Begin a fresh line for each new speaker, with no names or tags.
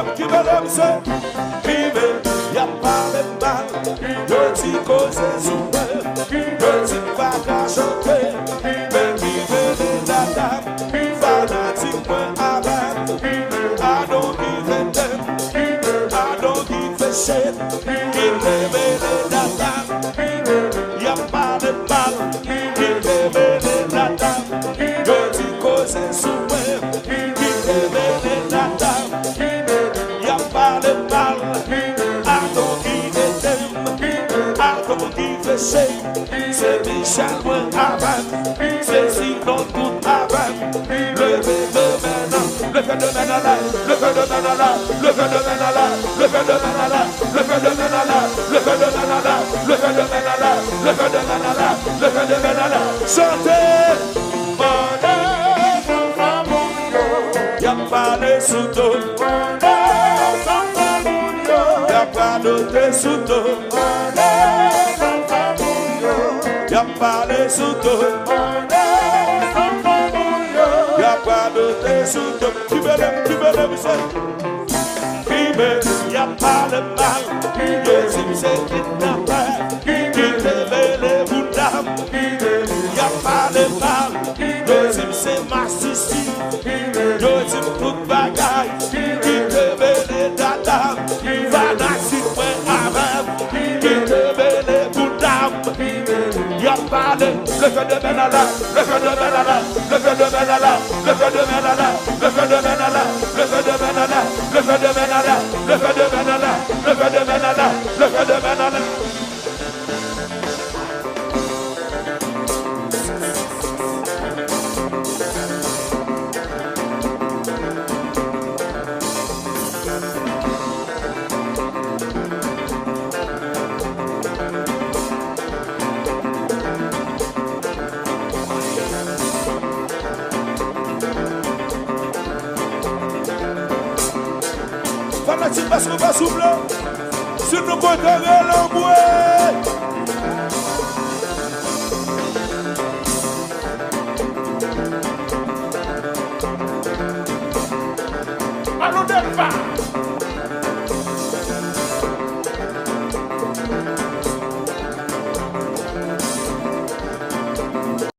l'aime, c'est Vive, y'a pas de mal, de t'y causer souper, de t'y pas qu'à chanter, mais vive les datas, fanatique, moi, avant, I don't give a damn, I don't give a shit, vive les datas, y'a pas de mal, vive les datas, de t'y causer souper, vive les datas, y'a pas de mal, I don't give a damn, I don't give a shit, c'est Michel, moi, avant, c'est sinon tout avant, levez de maintenant, le fait de maintenant, le fait de maintenant, le fait de maintenant, le fait de maintenant, le fait de maintenant, le fait de maintenant, le fait de maintenant, le fait de maintenant, le fait de maintenant, chantez, y'a pas de sous-dos, y'a pas de sous-dos, y'a pas de sous-dos, y'a pas de sous-dos, tu me lèves, c'est y'a pas de mal, Jésus c'est qui n'a pas, qui lève les bouddhas, y'a pas de mal, Jésus c'est ma souci, Jésus tout bagaille, qui lève les datas, fanatique ouais avant, qui lève les bouddhas, y'a pas de, le fait de Benalla, le fait de Benalla, le fait de Benalla, le fait de Benalla, le fait de Benalla, le fait de Benalla, le fait de Benalla, le fait de Benalla, le fait de Benalla, le fait de Benalla. Fanatique parce qu'on va souffler sur nos côtés de l'emboué. Allons d'Elva.